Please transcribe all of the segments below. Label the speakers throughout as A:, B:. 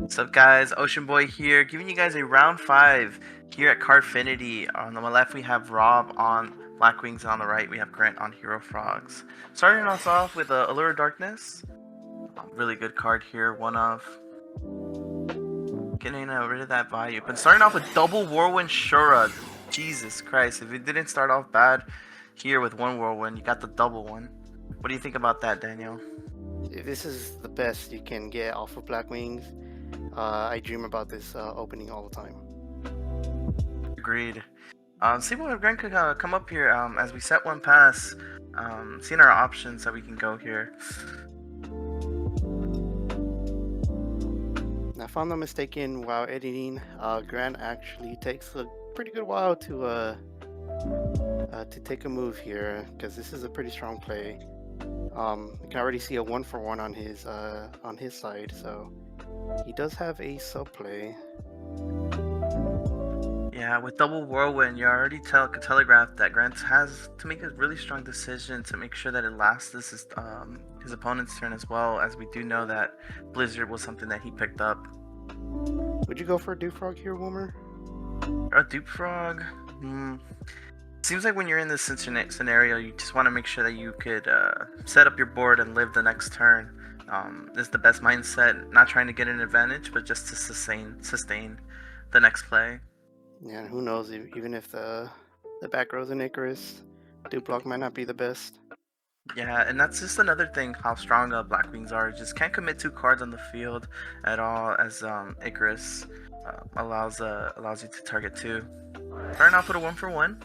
A: What's up, guys? Ocean Boy here, giving you guys a round 5 here at Cardfinity. On the left, we have Rob on Blackwings, and on the right, we have Grant on Hero Frogs. Starting us off with Allure of Darkness. Really good card here, one of. Getting rid of that value. But starting off with double Whirlwind Shura. Jesus Christ, if it didn't start off bad here with one Whirlwind, you got the double one. What do you think about that, Daniel?
B: This is the best you can get off of Blackwings. I dream about this opening all the time.
A: Agreed. See what Grant could come up here as we set one pass. Seeing our options that we can go here.
B: Now, if I'm not mistaken, while editing, Grant actually takes a pretty good while to take a move here, because this is a pretty strong play. You can already see a 1-for-1 on his side, so he does have a sub play.
A: Yeah, with double Whirlwind, you already could telegraph that Grant has to make a really strong decision to make sure that it lasts his opponent's turn, as well as we do know that Blizzard was something that he picked up.
B: Would you go for a Duke Frog here, Wilmer?
A: A Duke Frog? Seems like when you're in this scenario, you just want to make sure that you could set up your board and live the next turn. This is the best mindset, not trying to get an advantage, but just to sustain the next play.
B: Yeah, and who knows, even if the back row's an Icarus, Duke Block might not be the best.
A: Yeah, and that's just another thing how strong Blackwings are. Just can't commit 2 cards on the field at all, as Icarus allows you to target 2. Starting off with a 1-for-1,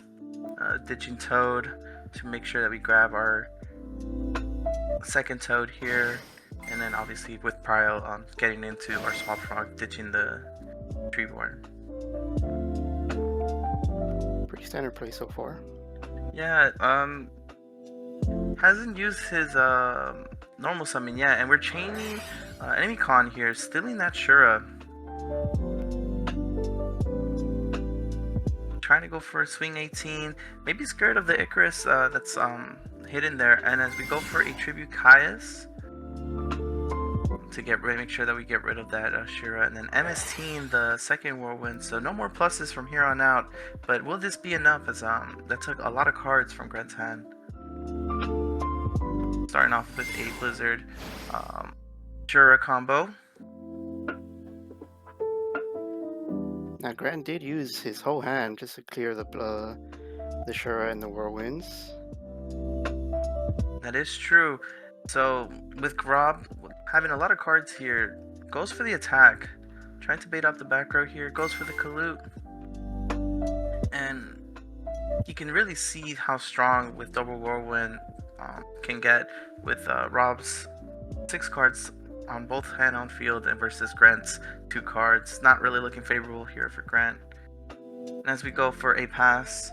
A: ditching Toad to make sure that we grab our second Toad here, and then obviously with Prio getting into our Swap Frog, ditching the Treeborn.
B: Pretty standard play so far.
A: Yeah, hasn't used his normal summon yet, and we're chaining enemy con here, stealing that Shura. Trying to go for a swing 18, maybe scared of the Icarus that's hidden there, and as we go for a Tribute Caius to make sure that we get rid of that Shura, and then MST in the second Whirlwind, so no more pluses from here on out, but will this be enough, as that took a lot of cards from Grant's hand. Starting off with a Blizzard Shura combo.
B: Now, Grant did use his whole hand just to clear the Shura and the Whirlwinds.
A: That is true. So with Rob having a lot of cards here, goes for the attack, trying to bait up the back row here, goes for the Kalut, and you can really see how strong with double Whirlwind can get with Rob's 6 cards on both hand on field and versus Grant's 2 cards. Not really looking favorable here for Grant. And as we go for a pass,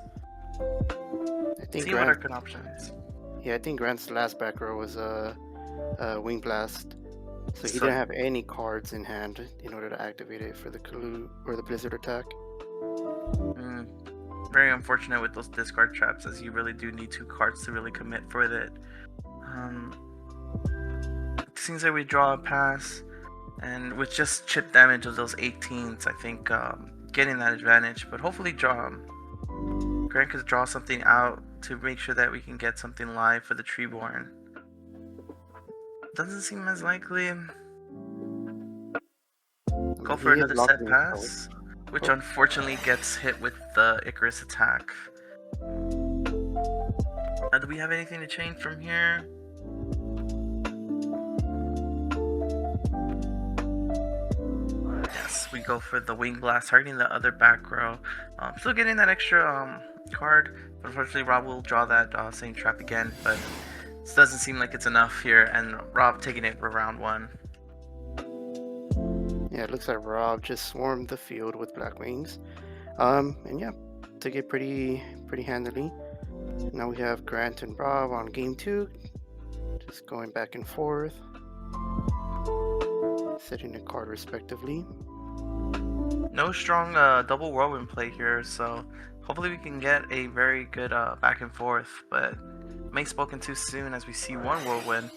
A: see what our good options.
B: Yeah, I think Grant's last back row was a Wing Blast, so he didn't have any cards in hand in order to activate it for the Kalut or the Blizzard attack.
A: Very unfortunate with those discard traps, as you really do need 2 cards to really commit for it. It seems like we draw a pass, and with just chip damage of those 18s, I think getting that advantage, but hopefully Grant could draw something out to make sure that we can get something live for the Treeborn. Doesn't seem as likely. Go for another set pass, which unfortunately gets hit with the Icarus attack. Do we have anything to change from here? Yes, we go for the Wing Blast, targeting the other back row. Still getting that extra card, but unfortunately Rob will draw that same trap again, but this doesn't seem like it's enough here, and Rob taking it for round 1.
B: Yeah, it looks like Rob just swarmed the field with Blackwings. And yeah, took it pretty handily. Now we have Grant and Rob on game 2, just going back and forth, setting a card respectively.
A: No strong double Whirlwind play here, so hopefully we can get a very good back and forth, but may spoken too soon, as we see one Whirlwind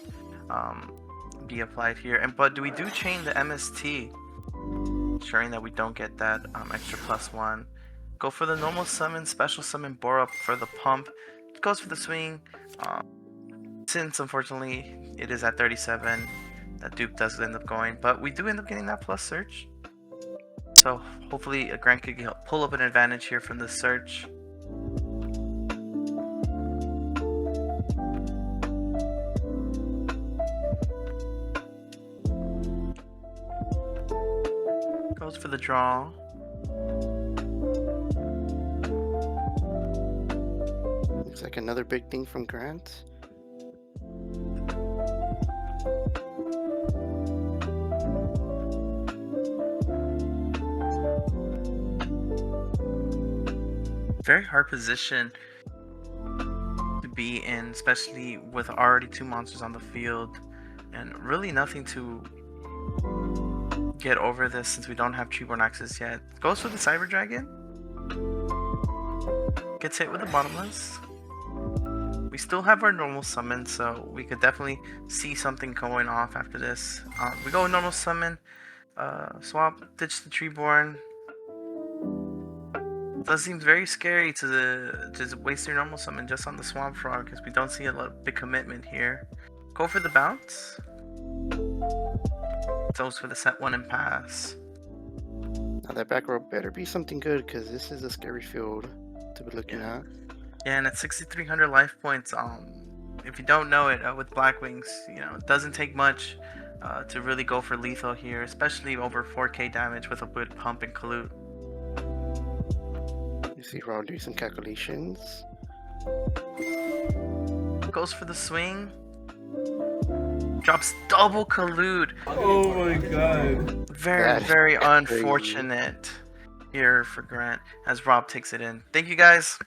A: be applied here. But we do chain the MST, ensuring that we don't get that extra +1. Go for the normal summon, special summon Borup for the pump. Goes for the swing. Since unfortunately it is at 37, that dupe does end up going, but we do end up getting that plus search. So hopefully a Grant could pull up an advantage here from the search. Goes for the draw.
B: Looks like another big thing from Grant.
A: Very hard position to be in, especially with already 2 monsters on the field and really nothing to get over this since we don't have Treeborn Axis yet. Goes for the Cyber Dragon. Gets hit with the Bottomless. We still have our normal summon, so we could definitely see something going off after this. We go normal summon, swap, ditch the Treeborn. Does seem very scary to just waste your normal summon just on the Swamp Frog because we don't see a lot of big commitment here. Go for the bounce. Goes for the set 1 and pass.
B: Now that back row better be something good because this is a scary field to be looking at.
A: Yeah, and at 6,300 life points, if you don't know it, with Blackwings, it doesn't take much to really go for lethal here, especially over 4k damage with a good pump and Kalut.
B: You see Raul do some calculations.
A: Goes for the swing. Drops double Kalut.
C: Oh my god.
A: Very unfortunate here for Grant as Rob takes it in. Thank you guys.